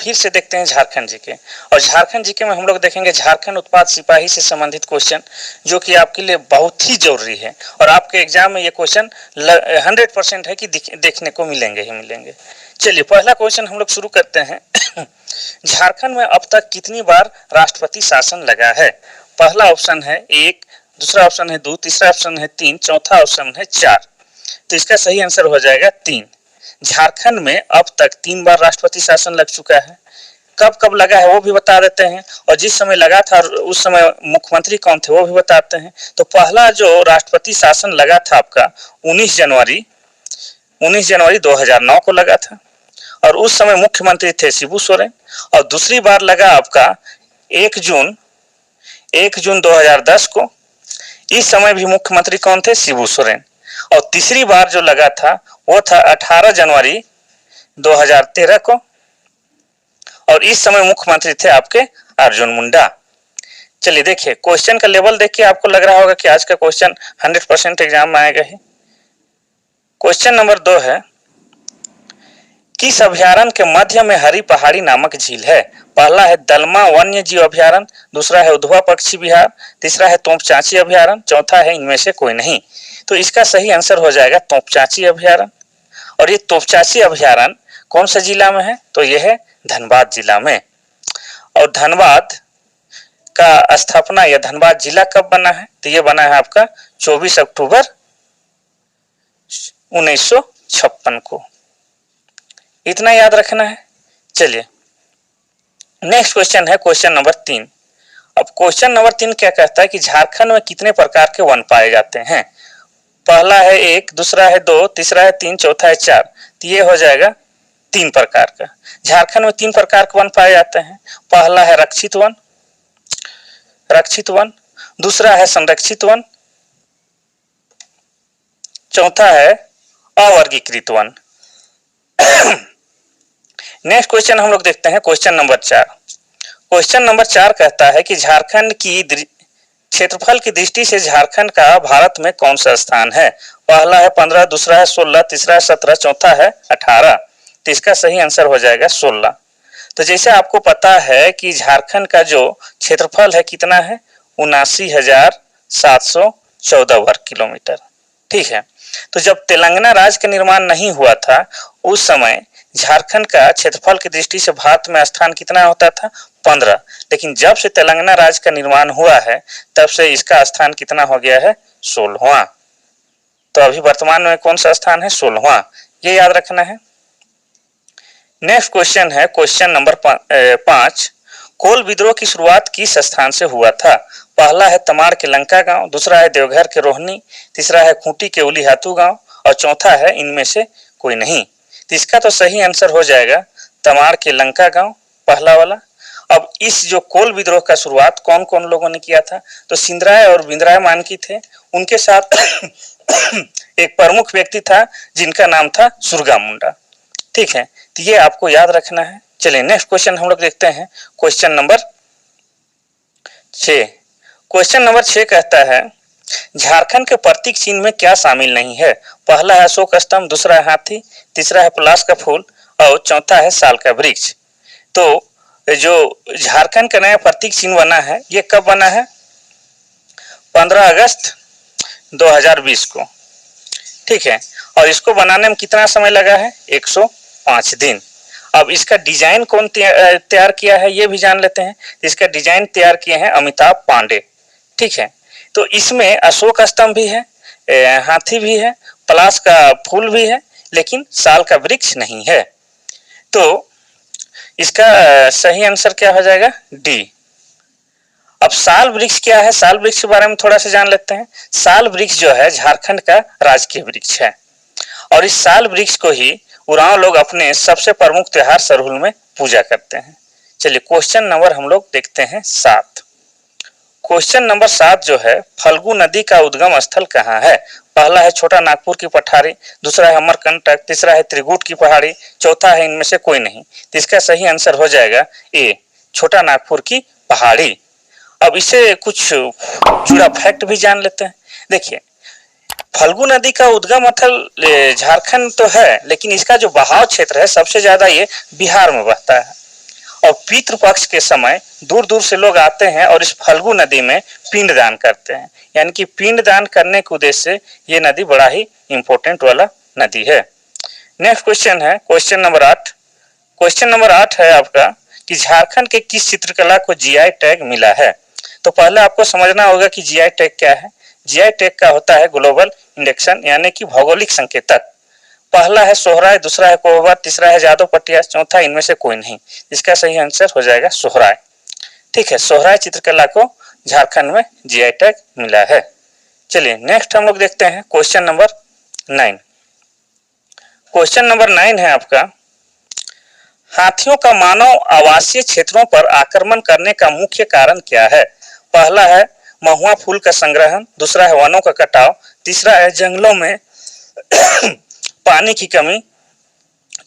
फिर से देखते हैं झारखंड जीके। और झारखंड जीके में हम लोग देखेंगे झारखंड उत्पाद सिपाही से संबंधित क्वेश्चन, जो कि आपके लिए बहुत ही जरूरी है और आपके एग्जाम में ये क्वेश्चन 100% है कि देखने को मिलेंगे ही मिलेंगे। चलिए पहला क्वेश्चन हम लोग शुरू करते हैं। झारखंड में अब तक कितनी बार राष्ट्रपति शासन लगा है? पहला ऑप्शन है 1, दूसरा ऑप्शन है 2, तीसरा ऑप्शन है 3, चौथा ऑप्शन है 4। तो इसका सही आंसर हो जाएगा 3। झारखंड में अब तक 3 बार राष्ट्रपति शासन लग चुका है। कब कब लगा है वो भी बता देते हैं, और जिस समय लगा था उस समय मुख्यमंत्री कौन थे वो भी बताते हैं। तो पहला जो राष्ट्रपति शासन लगा था आपका 19 जनवरी 2009 को लगा था, और उस समय मुख्यमंत्री थे शिबू सोरेन। और दूसरी बार लगा आपका 1 जून 2010 को, इस समय भी मुख्यमंत्री कौन थे? शिबू सोरेन। और तीसरी बार जो लगा था वो था 18 जनवरी 2013 को, और इस समय मुख्यमंत्री थे आपके अर्जुन मुंडा। चलिए देखिए क्वेश्चन का लेवल देखिए, आपको लग रहा होगा कि आज का क्वेश्चन 100% एग्जाम में आएगा ही। क्वेश्चन नंबर 2 है, किस अभ्यारण्य के मध्य में हरी पहाड़ी नामक झील है? पहला है दलमा वन्य जीव अभ्यारण्य, दूसरा है उधवा पक्षी विहार, तीसरा है तोपचांची अभ्यारण्य, चौथा है इनमें से कोई नहीं। तो इसका सही आंसर हो जाएगा तोपचांची अभ्यारण्य। और ये तोपचांची अभ्यारण्य कौन सा जिला में है? तो यह है धनबाद जिला में। और धनबाद का स्थापना या धनबाद जिला कब बना है? तो यह बना है आपका 24 अक्टूबर 1956 को। इतना याद रखना है। चलिए नेक्स्ट क्वेश्चन है क्वेश्चन नंबर 3। अब क्वेश्चन नंबर 3 क्या कहता है कि झारखंड में कितने प्रकार के वन पाए जाते हैं? पहला है 1, दूसरा है 2, तीसरा है 3, चौथा है 4। तो ये हो जाएगा 3 प्रकार का। झारखंड में 3 प्रकार के वन पाए जाते हैं। पहला है रक्षित वन, दूसरा है संरक्षित वन, चौथा है अवर्गीकृत वन। नेक्स्ट क्वेश्चन हम लोग देखते हैं क्वेश्चन नंबर 4। क्वेश्चन नंबर 4 कहता है कि झारखंड की क्षेत्रफल की दृष्टि से झारखंड का भारत में कौन सा स्थान है? पहला है 15, दूसरा है 16, तीसरा है 17, चौथा है 18। तो इसका सही आंसर हो जाएगा 16। तो जैसे आपको पता है कि झारखंड का जो क्षेत्रफल है कितना है? 79,714 वर्ग किलोमीटर। ठीक है। तो जब तेलंगाना राज्य का निर्माण नहीं हुआ था उस समय झारखंड का क्षेत्रफल की दृष्टि से भारत में स्थान कितना होता था? 15। लेकिन जब से तेलंगाना राज्य का निर्माण हुआ है तब से इसका स्थान कितना हो गया है? 16वां। तो अभी वर्तमान में कौन सा स्थान है? 16वां। ये याद रखना है। नेक्स्ट क्वेश्चन है क्वेश्चन नंबर 5। कोल विद्रोह की शुरुआत किस स्थान से हुआ था? पहला है तमाड़ के लंका गांव, दूसरा है देवघर के रोहनी, तीसरा है खूंटी के उलीहातू गांव, और चौथा है इनमें से कोई नहीं। तो इसका तो सही आंसर हो जाएगा तमाड़ के लंका गांव, पहला वाला। अब इस जो कोल विद्रोह का शुरुआत कौन कौन लोगों ने किया था? तो सिंधराय और बिंद्राय मानकी थे, उनके साथ एक प्रमुख व्यक्ति था जिनका नाम था सुरगा मुंडा। ठीक है, तो ये आपको याद रखना है। चलिए नेक्स्ट क्वेश्चन हम लोग देखते हैं क्वेश्चन नंबर 6। क्वेश्चन नंबर 6 कहता है झारखंड के प्रतीक चिन्ह में क्या शामिल नहीं है? पहला है अशोक स्तंभ, दूसरा है हाथी, तीसरा है पलाश का फूल, और चौथा है साल का वृक्ष। तो जो झारखंड का नया प्रतीक चिन्ह बना है ये कब बना है? 15 अगस्त 2020 को। ठीक है, और इसको बनाने में कितना समय लगा है? 105 दिन। अब इसका डिजाइन कौन तैयार किया है ये भी जान लेते हैं। इसका डिजाइन तैयार किए हैं अमिताभ पांडे। ठीक है, तो इसमें अशोक स्तंभ भी है, हाथी भी है, पलाश का फूल भी है, लेकिन साल का वृक्ष नहीं है। तो इसका सही आंसर क्या हो जाएगा? डी। अब साल वृक्ष क्या है? साल वृक्ष के बारे में थोड़ा सा जान लेते हैं। साल वृक्ष जो है झारखंड का राजकीय वृक्ष है, और इस साल वृक्ष को ही उरांव लोग अपने सबसे प्रमुख त्योहार सरहुल में पूजा करते हैं। चलिए क्वेश्चन नंबर हम लोग देखते हैं 7। क्वेश्चन नंबर 7 जो है फल्गु नदी का उद्गम स्थल कहाँ है? पहला है छोटा नागपुर की पठारी, दूसरा है अमरकंटक, तीसरा है त्रिकुट की पहाड़ी, चौथा है इनमें से कोई नहीं। तो इसका सही आंसर हो जाएगा ए, छोटा नागपुर की पहाड़ी। अब इसे कुछ जुड़ा फैक्ट भी जान लेते हैं। देखिए फल्गु नदी का उद्गम स्थल झारखंड तो है, लेकिन इसका जो बहाव क्षेत्र है सबसे ज्यादा ये बिहार में बहता है। और पितृपक्ष के समय दूर दूर से लोग आते हैं और इस फल्गु नदी में पिंडदान करते हैं। यानी कि पिंडदान करने के उद्देश्य से ये नदी बड़ा ही इंपॉर्टेंट वाला नदी है। नेक्स्ट क्वेश्चन है क्वेश्चन नंबर 8। क्वेश्चन नंबर 8 है आपका कि झारखंड के किस चित्रकला को जीआई टैग मिला है। तो पहले आपको समझना होगा कि जीआई टैग क्या है। जीआई टैग का होता है ग्लोबल इंडेक्शन यानी कि भौगोलिक संकेतक। पहला है सोहराय, दूसरा है कोहबर, तीसरा है जादव पटिया, चौथा इनमें से कोई नहीं। इसका सही आंसर हो जाएगा सोहराय। ठीक है, सोहराय चित्रकला को झारखंड में जीआई टैग मिला है। चलिए नेक्स्ट हम लोग देखते हैं क्वेश्चन नंबर 9। क्वेश्चन नंबर 9 है आपका, हाथियों का मानव आवासीय क्षेत्रों पर आक्रमण करने का मुख्य कारण क्या है। पहला है महुआ फूल का संग्रहण, दूसरा है वनों का कटाव, तीसरा है जंगलों में पानी की कमी,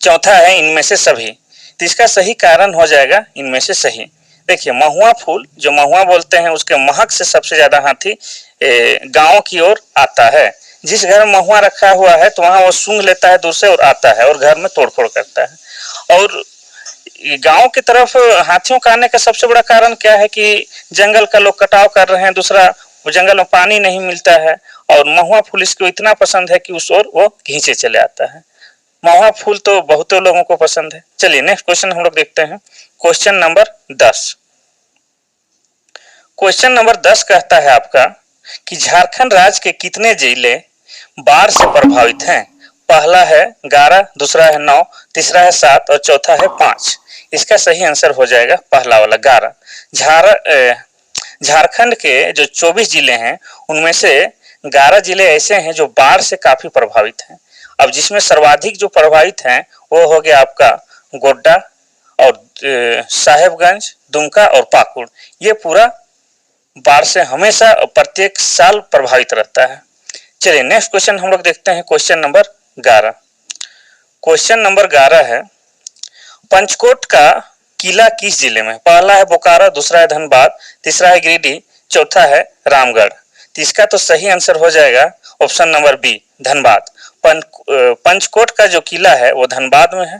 चौथा है इनमें से सभी। तो इसका सही कारण हो जाएगा इनमें से सही। देखिए महुआ फूल जो महुआ बोलते हैं उसके महक से सबसे ज्यादा हाथी गांव की ओर आता है। जिस घर में महुआ रखा हुआ है तो वहां वो सूंघ लेता है दूर से और आता है और घर में तोड़फोड़ करता है। और गांव की तरफ हाथियों का आने का सबसे बड़ा कारण क्या है कि जंगल का लोग कटाव कर रहे हैं, दूसरा वो जंगल में पानी नहीं मिलता है और महुआ फूल इसको इतना पसंद है कि उस ओर वो खींचे चले आता है। महुआ फूल तो बहुतों लोगों को पसंद है। चलिए नेक्स्ट क्वेश्चन हम लोग देखते हैं क्वेश्चन नंबर 10। क्वेश्चन नंबर 10 कहता है आपका कि झारखंड राज्य के कितने जिले बाढ़ से प्रभावित हैं। पहला है 11, दूसरा है 9, तीसरा है 7 और चौथा है 5। इसका सही आंसर हो जाएगा पहला वाला 11। झारखंड के जो 24 जिले हैं उनमें से 11 जिले ऐसे हैं जो बाढ़ से काफी प्रभावित हैं। अब जिसमें सर्वाधिक जो प्रभावित हैं वो हो गया आपका गोड्डा और साहेबगंज, दुमका और पाकुड़। ये पूरा बाढ़ से हमेशा प्रत्येक साल प्रभावित रहता है। चलिए नेक्स्ट क्वेश्चन हम लोग देखते हैं क्वेश्चन नंबर 11। क्वेश्चन नंबर 11 है, पंचकोट का किला किस जिले में। पहला है बोकारो, दूसरा है धनबाद, तीसरा है गिरिडीह, चौथा है रामगढ़। तो इसका तो सही आंसर हो जाएगा option number B Dhanbad. Panchkot का जो किला है वो धनबाद में है।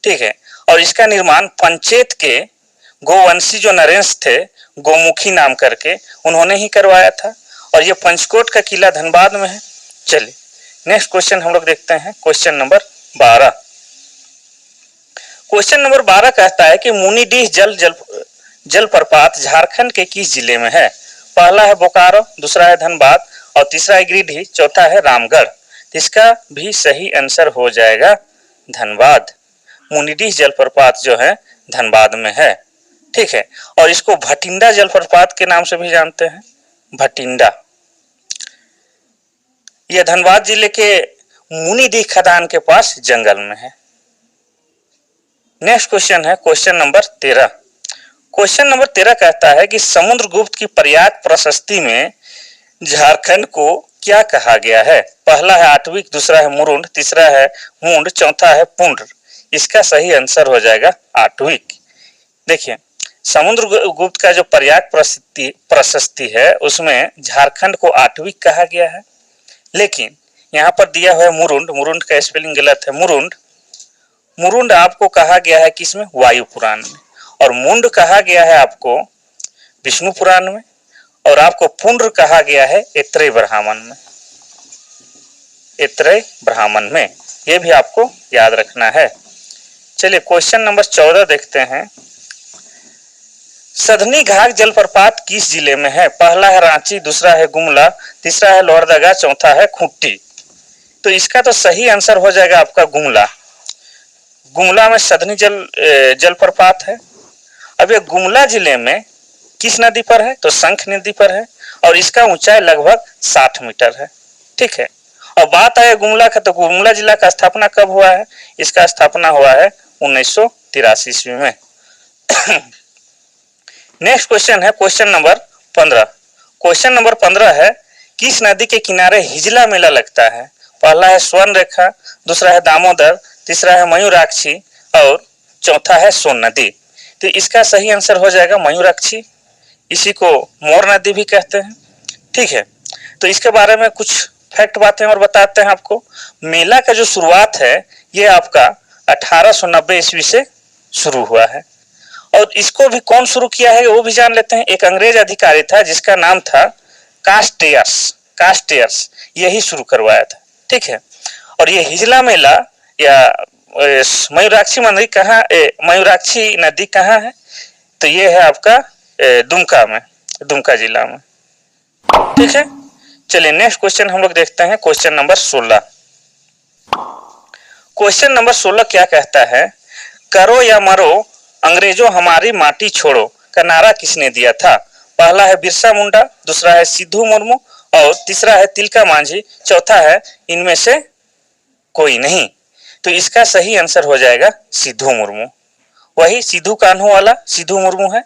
ठीक है, और इसका निर्माण पंचेत के गोवंशी जो नरेश थे गोमुखी नाम करके उन्होंने ही करवाया था और ये पंचकोट का किला धनबाद में है। चलिए नेक्स्ट क्वेश्चन हम लोग देखते हैं क्वेश्चन नंबर 12। क्वेश्चन नंबर 12 कहता है कि मुनिडीह जलप्रपात झारखंड के किस जिले में है। पहला है बोकारो, दूसरा है धनबाद और तीसरा है गिरिडीह, चौथा है रामगढ़। इसका भी सही आंसर हो जाएगा धनबाद। मुनिडीह जलप्रपात जो है धनबाद में है। ठीक है, और इसको भटिंडा जलप्रपात के नाम से भी जानते हैं, भटिंडा। यह धनबाद जिले के मुनिडीह खदान के पास जंगल में है। नेक्स्ट क्वेश्चन है क्वेश्चन नंबर 13। क्वेश्चन नंबर 13 कहता है कि समुद्रगुप्त की प्रयाग प्रशस्ति में झारखंड को क्या कहा गया है। पहला है आटविक, दूसरा है मुरुंड, तीसरा है मुंड, चौथा है पुंड्र। इसका सही आंसर हो जाएगा आटविक। देखिए समुद्रगुप्त का जो प्रयाग प्रशस्ति है उसमें झारखंड को आटविक कहा गया है, लेकिन यहाँ पर दिया हुआ है मुरुंड। मुरुंड का स्पेलिंग गलत है, मुरुंड। मुरुंड आपको कहा गया है किसमें, वायु पुराण में, और मुंड कहा गया है आपको विष्णु पुराण में, और आपको पुंड्र कहा गया है ऐत्रेय ब्राह्मण में। ऐत्रेय ब्राह्मण में, यह भी आपको याद रखना है। चलिए क्वेश्चन नंबर 14 देखते हैं। सधनी घाघ जलप्रपात किस जिले में है। पहला है रांची, दूसरा है गुमला, तीसरा है लोहरदगा, चौथा है खूंटी। तो इसका तो सही आंसर हो जाएगा आपका गुमला। गुमला में सधनी जलप्रपात है। अब ये गुमला जिले में किस नदी पर है, तो शंख नदी पर है और इसका ऊंचाई लगभग 60 मीटर है। ठीक है, और बात आए गुमला का, तो गुमला जिला का स्थापना कब हुआ है। इसका स्थापना हुआ है 1983 ईस्वी में। नेक्स्ट क्वेश्चन है क्वेश्चन नंबर 15। क्वेश्चन नंबर 15 है, किस नदी के किनारे हिजला मेला लगता है। पहला है स्वर्ण रेखा, दूसरा है दामोदर, तीसरा है मयूराक्षी और चौथा है सोन नदी। तो इसका सही आंसर हो जाएगा मयूराक्षी। इसी को मोर नदी भी कहते हैं। ठीक है, तो इसके बारे में कुछ फैक्ट बातें और बताते हैं आपको। मेला का जो शुरुआत है ये आपका 1890 ईस्वी से शुरू हुआ है और इसको भी कौन शुरू किया है वो भी जान लेते हैं। एक अंग्रेज अधिकारी था जिसका नाम था कास्टियर्स। कास्टियर्स यही शुरू करवाया था, ठीक है। और ये हिजला मेला या मयूराक्षी मंदिर कहाँ, मयूराक्षी नदी कहाँ है, तो ये है आपका दुमका में, दुमका जिला में, ठीक है। चलिए नेक्स्ट क्वेश्चन हम लोग देखते हैं, क्वेश्चन नंबर 16। क्वेश्चन नंबर 16 क्या कहता है, करो या मरो अंग्रेजों हमारी माटी छोड़ो का नारा किसने दिया था। पहला है बिरसा मुंडा, दूसरा है सिद्धू मुर्मू और तीसरा है तिलका मांझी, चौथा है इनमें से कोई नहीं। तो इसका सही आंसर हो जाएगा सिद्धू मुर्मू, वही सिद्धू कान्हू वाला सिद्धू मुर्मू है।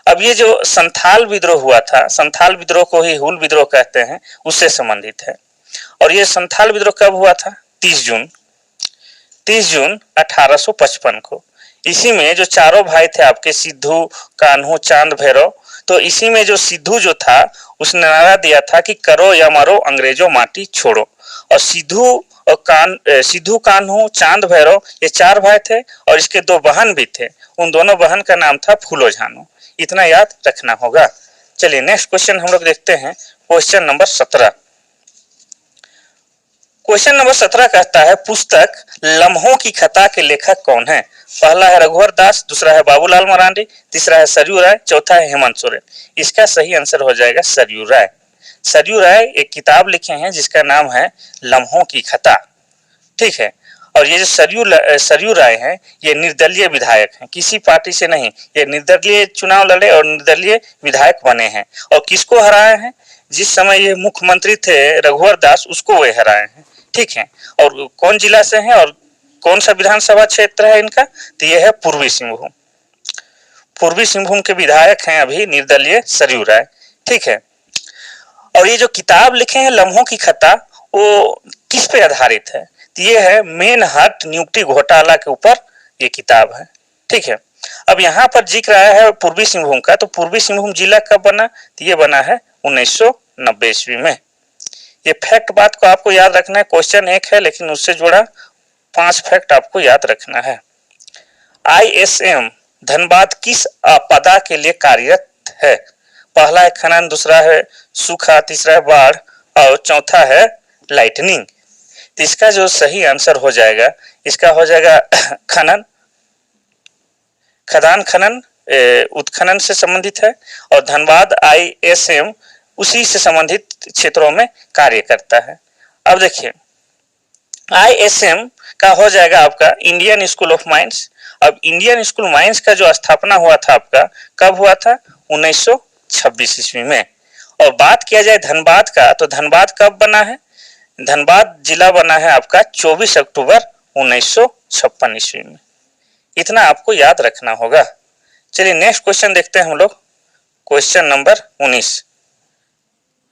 अब ये जो संथाल विद्रोह हुआ था, संथाल विद्रोह को ही हुल विद्रोह कहते हैं, उससे संबंधित है। और ये संथाल विद्रोह कब हुआ था, 30 जून 1855 को। इसी में जो चारों भाई थे आपके सिद्धू कान्हू चांद भैरव, तो इसी में जो सिद्धू जो था उसने नारा दिया था कि करो या मरो अंग्रेजों माटी छोड़ो। और सिद्धू कान्हू चांद भैरव ये 4 भाई थे और इसके 2 बहन भी थे, उन दोनों बहन का नाम था फूलो झानो, इतना याद रखना होगा। चलिए नेक्स्ट क्वेश्चन हम लोग देखते हैं, क्वेश्चन नंबर 17। क्वेश्चन नंबर 17 कहता है, पुस्तक लम्हों की खता के लेखक कौन है। पहला है रघुवर दास, दूसरा है बाबूलाल मरांडी, तीसरा है सरयू राय, चौथा है हेमंत सोरेन। इसका सही आंसर हो जाएगा सरयू राय। सरयू राय एक किताब लिखे हैं जिसका नाम है लम्हों की खता, ठीक है। और ये जो सरयू राय हैं ये निर्दलीय विधायक हैं, किसी पार्टी से नहीं, ये निर्दलीय चुनाव लड़े और निर्दलीय विधायक बने हैं। और किसको हराए हैं, जिस समय ये मुख्यमंत्री थे रघुवर दास उसको वे हराए हैं, ठीक है। और कौन जिला से हैं और कौन सा विधानसभा क्षेत्र है इनका, तो ये है पूर्वी सिंहभूम। पूर्वी सिंहभूम के विधायक हैं अभी निर्दलीय सरयू राय, ठीक है। और ये जो किताब लिखे हैं लम्हों की खता, वो किस पे आधारित है, तो ये है मेनहर्ट नियुक्ति घोटाला के ऊपर ये किताब है, ठीक है। अब यहाँ पर जिक्र आया है पूर्वी सिंहभूम का, तो पूर्वी सिंहभूम जिला कब बना, तो ये बना है 1990 ईस्वी में। ये फैक्ट बात को आपको याद रखना है, क्वेश्चन एक है लेकिन उससे जुड़ा 5 फैक्ट आपको याद रखना है। ISM धनबाद किस आपदा के लिए कार्यरत है। पहला है खनन, दूसरा है सूखा, तीसरा है बाढ़ और चौथा है लाइटनिंग। तो इसका जो सही आंसर हो जाएगा, इसका हो जाएगा खनन, खदान खनन उत्खनन से संबंधित है। और धनबाद ISM उसी से संबंधित क्षेत्रों में कार्य करता है। अब देखिए ISM का हो जाएगा आपका इंडियन स्कूल ऑफ माइंस। अब इंडियन स्कूल माइंस का जो स्थापना हुआ था आपका कब हुआ था, 1926 ईस्वी में। और बात किया जाए धनबाद का, तो धनबाद कब बना है, धनबाद जिला बना है आपका 24 अक्टूबर 1956 ईस्वी में। इतना आपको याद रखना होगा। चलिए नेक्स्ट क्वेश्चन देखते हैं हम लोग, क्वेश्चन नंबर 19।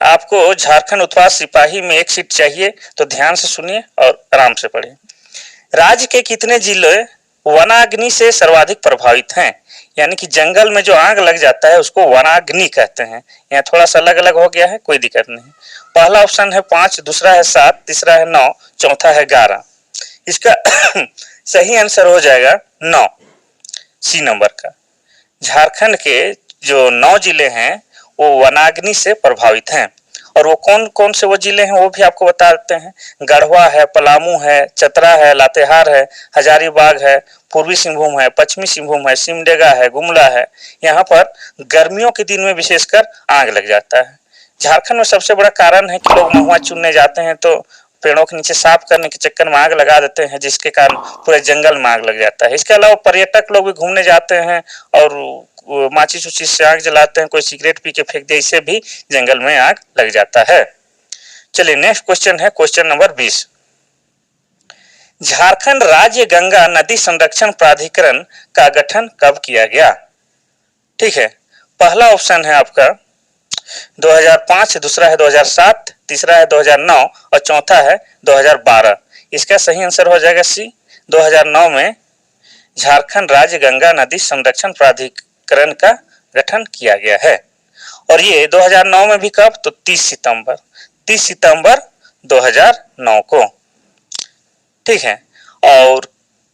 आपको झारखंड उत्पाद सिपाही में एक सीट चाहिए तो ध्यान से सुनिए और आराम से पढ़िए। राज्य के कितने जिले वनाग्नि से सर्वाधिक प्रभावित हैं, यानी कि जंगल में जो आग लग जाता है उसको वनाग्नि कहते हैं। यहाँ थोड़ा सा अलग अलग हो गया है, कोई दिक्कत नहीं। पहला ऑप्शन है 5, दूसरा है 7, तीसरा है 9, चौथा है 11। इसका सही आंसर हो जाएगा 9, सी नंबर का। झारखंड के जो 9 जिले हैं वो वनाग्नि से प्रभावित हैं। और वो कौन कौन से वो जिले हैं वो भी आपको बता देते हैं। गढ़वा है, पलामू है, चतरा है, लातेहार है, हजारीबाग है, पूर्वी सिंहभूम है, पश्चिमी सिंहभूम है, सिमडेगा है, गुमला है। यहाँ पर गर्मियों के दिन में विशेषकर आग लग जाता है। झारखंड में सबसे बड़ा कारण है कि लोग महुआ चुनने जाते हैं तो पेड़ों के नीचे साफ करने के चक्कर में आग लगा देते हैं, जिसके कारण पूरे जंगल में आग लग जाता है। इसके अलावा पर्यटक लोग भी घूमने जाते हैं और माचिस उचिस से आग जलाते हैं, कोई सिगरेट पी के फेंक दे, इससे भी जंगल में आग लग जाता है। चलिए नेक्स्ट क्वेश्चन है क्वेश्चन नंबर 20। झारखंड राज्य गंगा नदी संरक्षण प्राधिकरण का गठन कब किया गया, ठीक है। पहला ऑप्शन है आपका 2005, दूसरा है 2007, तीसरा है 2009 और चौथा है 2012। इसका सही आंसर हो जाएगा सी, 2009 में झारखंड राज्य गंगा नदी संरक्षण प्राधिकरण का गठन किया गया है। और ये 2009 में भी कब, तो 30 सितंबर 2009 को, ठीक है। और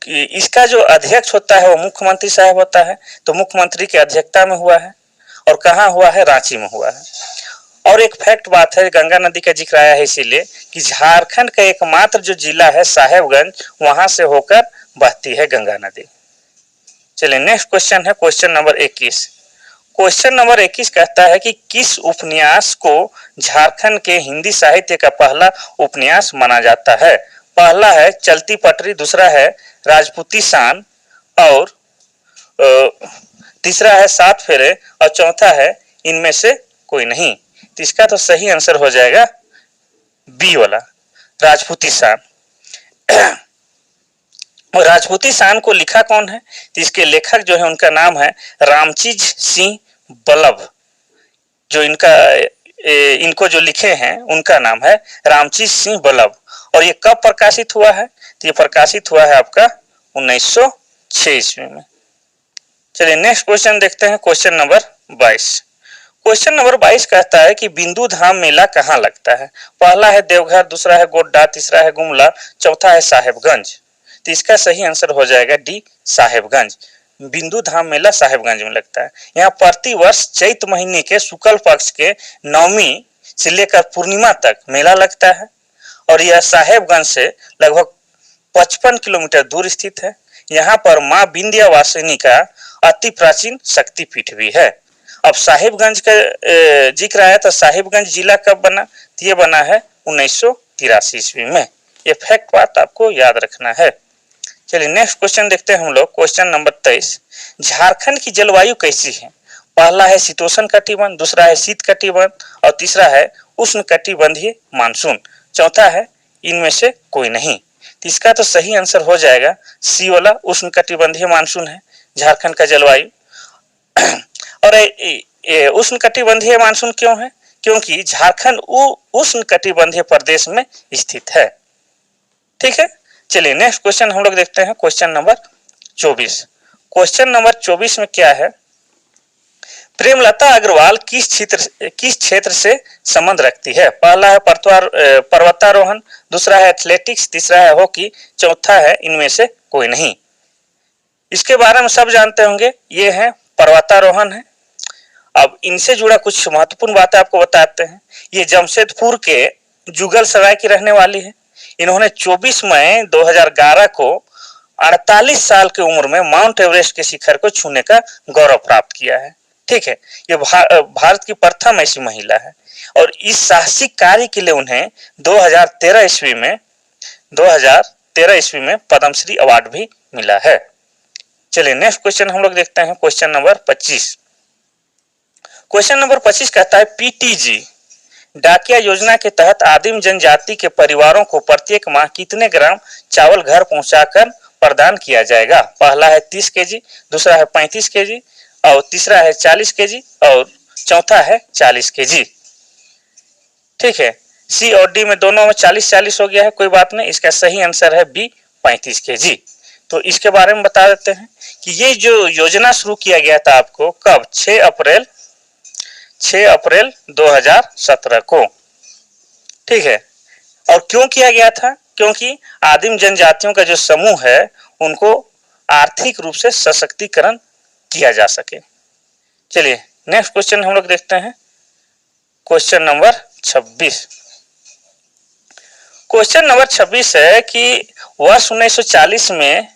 इसका जो अध्यक्ष होता है वो मुख्यमंत्री साहब होता है, तो मुख्यमंत्री की अध्यक्षता में हुआ है। और कहाँ हुआ है? रांची में हुआ है। और एक फैक्ट बात है, गंगा नदी का जिक्र आया है इसीलिए कि झारखंड का एकमात्र जो जिला है साहेबगंज, वहां से होकर बहती है गंगा नदी। चलिए नेक्स्ट क्वेश्चन है क्वेश्चन नंबर 21। क्वेश्चन नंबर 21 कहता है कि किस उपन्यास को झारखंड के हिंदी साहित्य का पहला उपन्यास माना जाता है? पहला है चलती पटरी, दूसरा है राजपूती शान, और तीसरा है सात फेरे, और चौथा है इनमें से कोई नहीं। तो इसका तो सही आंसर हो जाएगा बी वाला, राजपूती शान। और राजपूती शान को लिखा कौन है? तो इसके लेखक जो है उनका नाम है रामचीज सिंह बल्लभ। जो इनको जो लिखे हैं उनका नाम है रामचीज सिंह बल्लभ। और ये कब प्रकाशित हुआ है? तो ये प्रकाशित हुआ है आपका 1906 ईस्वी में। चलिए नेक्स्ट क्वेश्चन देखते हैं क्वेश्चन नंबर 22। क्वेश्चन नंबर 22 कहता है कि बिंदु धाम मेला कहाँ लगता है? पहला है देवघर, दूसरा है गोड्डा, तीसरा है गुमला, चौथा है साहेबगंज। तो इसका सही आंसर हो जाएगा डी, साहेबगंज। बिंदु धाम मेला साहेबगंज में लगता है। यहाँ प्रति वर्ष चैत महीने के शुक्ल पक्ष के नवमी से लेकर पूर्णिमा तक मेला लगता है। और यह साहेबगंज से लगभग 55 किलोमीटर दूर स्थित है। यहाँ पर माँ विंध्यवासिनी का अति प्राचीन शक्तिपीठ भी है। अब साहिबगंज का जिक्र आया तो साहिबगंज जिला कब बना? तो ये बना है 1983 ईस्वी में। ये फैक्ट बात आपको याद रखना है। चलिए नेक्स्ट क्वेश्चन देखते हैं हम लोग क्वेश्चन नंबर 23। झारखंड की जलवायु कैसी है? पहला है शीतोष्ण कटिबंध, दूसरा है शीत कटिबंध, और तीसरा है उष्ण कटिबंधीय मानसून, चौथा है इनमें से कोई नहीं। तो इसका तो सही आंसर हो जाएगा सी वाला, उष्ण कटिबंधीय मानसून है झारखंड का जलवायु। और उष्ण कटिबंधीय मानसून क्यों है? क्योंकि झारखंड उष्ण कटिबंधीय प्रदेश में स्थित है। ठीक है, चलिए नेक्स्ट क्वेश्चन हम लोग देखते हैं क्वेश्चन नंबर 24। क्वेश्चन नंबर 24 में क्या है? प्रेमलता अग्रवाल किस क्षेत्र से संबंध रखती है? पहला है पर्वतारोहण, दूसरा है एथलेटिक्स, तीसरा है हॉकी, चौथा है इनमें से कोई नहीं। इसके बारे में सब जानते होंगे, ये है पर्वतारोहण है। अब इनसे जुड़ा कुछ महत्वपूर्ण बातें आपको बताते हैं। ये जमशेदपुर के जुगल सराय की रहने वाली है। इन्होंने 24 मई 2011 को 48 साल की उम्र में माउंट एवरेस्ट के शिखर को छूने का गौरव प्राप्त किया है। ठीक है, ये भारत की प्रथम ऐसी महिला है। और इस साहसिक कार्य के लिए उन्हें 2013 ईस्वी में पद्मश्री अवार्ड भी मिला है। चलिए नेक्स्ट क्वेश्चन हम लोग देखते हैं क्वेश्चन नंबर 25। क्वेश्चन नंबर 25 कहता है पीटीजी डाकिया योजना के तहत आदिम जनजाति के परिवारों को प्रत्येक माह कितने ग्राम चावल घर पहुंचाकर प्रदान किया जाएगा? पहला है 30 केजी, दूसरा है 35 केजी, और तीसरा है 40 केजी, और चौथा है 40 केजी। ठीक है, सी और डी में दोनों में 40-40 हो गया है, कोई बात नहीं। इसका सही आंसर है बी, 35 केजी। तो इसके बारे में बता देते हैं कि ये जो योजना शुरू किया गया था आपको कब? 6 अप्रैल 2017 को। ठीक है, और क्यों किया गया था? क्योंकि आदिम जनजातियों का जो समूह है उनको आर्थिक रूप से सशक्तिकरण किया जा सके। चलिए नेक्स्ट क्वेश्चन हम लोग देखते हैं क्वेश्चन नंबर 26। क्वेश्चन नंबर 26 है कि वर्ष 1940 में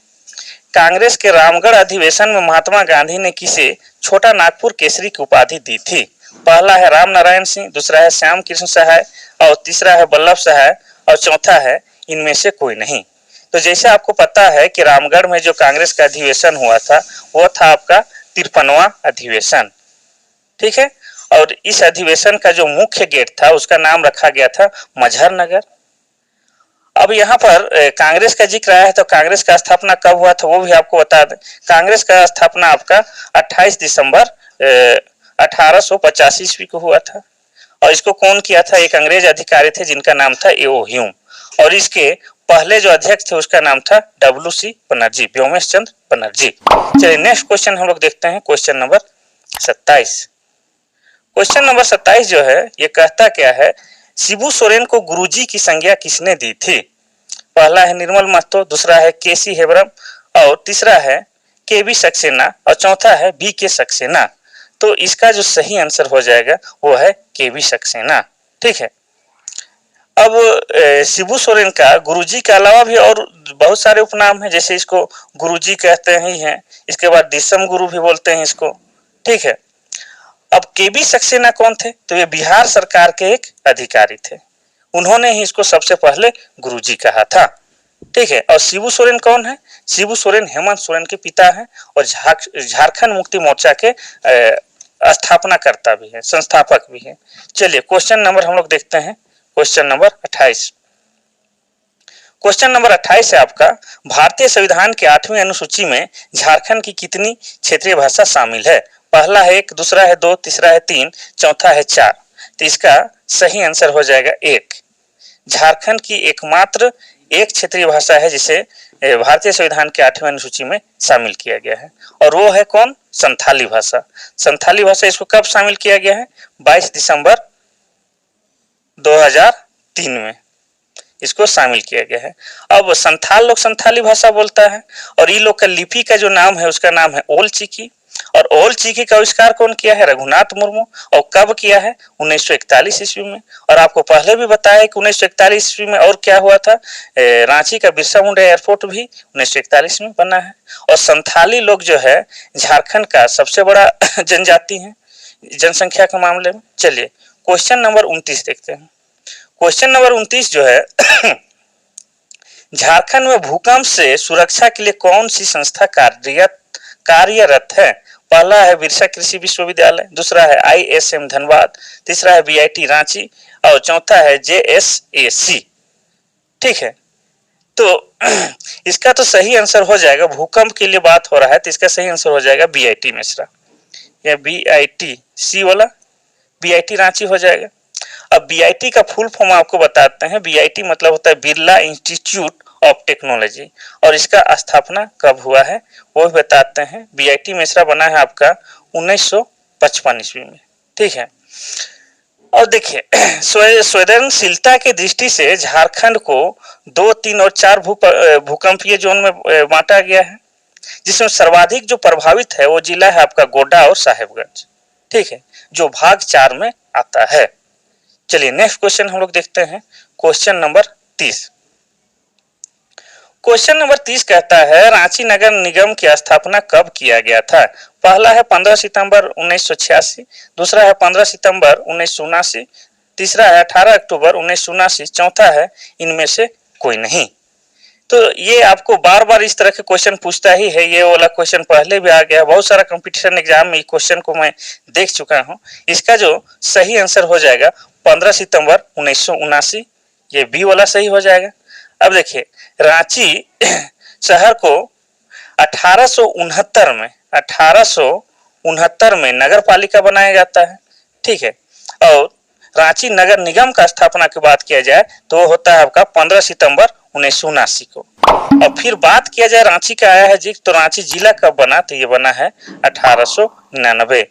कांग्रेस के रामगढ़ अधिवेशन में महात्मा गांधी ने किसे छोटा नागपुर केसरी की उपाधि दी थी? पहला है राम नारायण सिंह, दूसरा है श्याम कृष्ण सहाय, और तीसरा है वल्लभ सहाय, और चौथा है इनमें से कोई नहीं। तो जैसे आपको पता है कि रामगढ़ में जो कांग्रेस का अधिवेशन हुआ था वो था आपका 53वां अधिवेशन। ठीक है, और इस अधिवेशन का जो मुख्य गेट था उसका नाम रखा गया था मजहर नगर। अब यहाँ पर कांग्रेस का जिक्र आया है, तो कांग्रेस का स्थापना कब हुआ था वो भी आपको बता दें। कांग्रेस का स्थापना आपका 28 दिसंबर 1885 ईस्वी को हुआ था। और इसको कौन किया था? एक अंग्रेज अधिकारी थे जिनका नाम था ए.ओ. ह्यूम, और इसके पहले जो अध्यक्ष थे उसका नाम था W.C. बनर्जी, व्योमेश चंद्र बनर्जी। चलिए नेक्स्ट क्वेश्चन हम लोग देखते हैं क्वेश्चन नंबर 27। क्वेश्चन नंबर 27 जो है ये कहता क्या है? शिबू सोरेन को गुरुजी की संज्ञा किसने दी थी? पहला है निर्मल महतो, दूसरा है केसी हेम्ब्रम, और तीसरा है केबी सक्सेना और चौथा है बी के सक्सेना। तो इसका जो सही आंसर हो जाएगा वो है केबी सक्सेना। ठीक है। अब शिबू सोरेन का गुरुजी के अलावा भी और बहुत सारे उपनाम हैं, जैसे इसको गुरुजी कहते ही हैं, इसके बाद दिसम गुरु भी बोलते हैं इसको। ठीक है। अब केबी सक्सेना कौन थे? तो ये बिहार सरकार के एक अधिकारी थे, उन्होंने ही इसको सबसे पहले गुरुजी कहा था। ठीक है। और शिबू सोरेन कौन है? शिबू सोरेन हेमंत सोरेन के पिता हैं और झारखंड मुक्ति मोर्चा के स्थापनाकर्ता भी है, संस्थापक भी है। चलिए क्वेश्चन नंबर हम लोग देखते हैं, क्वेश्चन नंबर 28। क्वेश्चन नंबर 28 है आपका, भारतीय संविधान के 8वीं अनुसूची में झारखंड की कितनी क्षेत्रीय भाषा शामिल है? पहला है 1, दूसरा है 2, तीसरा है 3, चौथा है 4। तो इसका सही आंसर हो जाएगा 1। झारखंड की एकमात्र एक क्षेत्रीय भाषा है जिसे भारतीय संविधान के 8वीं अनुसूची में शामिल किया गया है, और वो है कौन? संथाली भाषा। संथाली भाषा इसको कब शामिल किया गया है? 22 दिसंबर 2003 में इसको शामिल किया गया है। अब संथाल लोग संथाली भाषा बोलता है, और ये लोग का लिपि का जो नाम है उसका नाम है ओल चिकी, और ओल चिकी का आविष्कार कौन किया है? रघुनाथ मुर्मू। और कब किया है? 1941 ईस्वी में। और आपको पहले भी बताया कि 1941 ईस्वी में और क्या हुआ था, रांची का बिरसा मुंडा एयरपोर्ट भी 1941 में बना है। और संथाली लोग जो है झारखंड का सबसे बड़ा जनजाति है जनसंख्या के मामले में। चलिए क्वेश्चन नंबर 29 देखते हैं। क्वेश्चन नंबर 29 जो है झारखंड में भूकंप से सुरक्षा के लिए कौन सी संस्था कार्यरत है? पहला है बिरसा कृषि विश्वविद्यालय, दूसरा है ISM धनबाद, तीसरा है BIT रांची और चौथा है JSAC। ठीक है। तो इसका तो सही आंसर हो जाएगा, भूकंप के लिए बात हो रहा है तो इसका सही आंसर हो जाएगा BIT मिश्रा या BIT सी वाला, BIT रांची हो जाएगा। अब BIT का फुल फॉर्म आपको बताते हैं। BIT मतलब होता है बिरला इंस्टीट्यूट ऑफ टेक्नोलॉजी, और इसका स्थापना कब हुआ है वो भी बताते हैं। BIT मिश्रा बना है आपका 1955 ईस्वी में। ठीक है। और देखिए संवेदनशीलता की दृष्टि से झारखंड को 2, 3 और 4 भूकंपीय जोन में बांटा गया है, जिसमें सर्वाधिक जो प्रभावित है वो जिला है आपका गोड्डा और साहेबगंज। ठीक है, जो भाग 4 में आता है। चलिए नेक्स्ट क्वेश्चन हम लोग देखते हैं, क्वेश्चन नंबर 30। क्वेश्चन नंबर 30 कहता है रांची नगर निगम की स्थापना कब किया गया था? पहला है 15 सितंबर 1986, दूसरा है 15 सितंबर 1979, तीसरा है 18 अक्टूबर 1979, चौथा है इनमें से कोई नहीं। तो ये आपको बार बार इस तरह के क्वेश्चन पूछता ही है। ये वाला क्वेश्चन पहले भी आ गया, बहुत सारा कंपटीशन एग्जाम में क्वेश्चन को मैं देख चुका हूँ। इसका जो सही आंसर हो जाएगा 15 सितंबर 1979, ये बी वाला सही हो जाएगा। अब देखिए रांची शहर को 1869 में नगर पालिका बनाया जाता है। ठीक है। और रांची नगर निगम का स्थापना की बात किया जाए तो वो होता है आपका 15 सितंबर 1979 को। और फिर बात किया जाए रांची का आया है जी, तो रांची जिला कब बना? तो ये बना है 1899।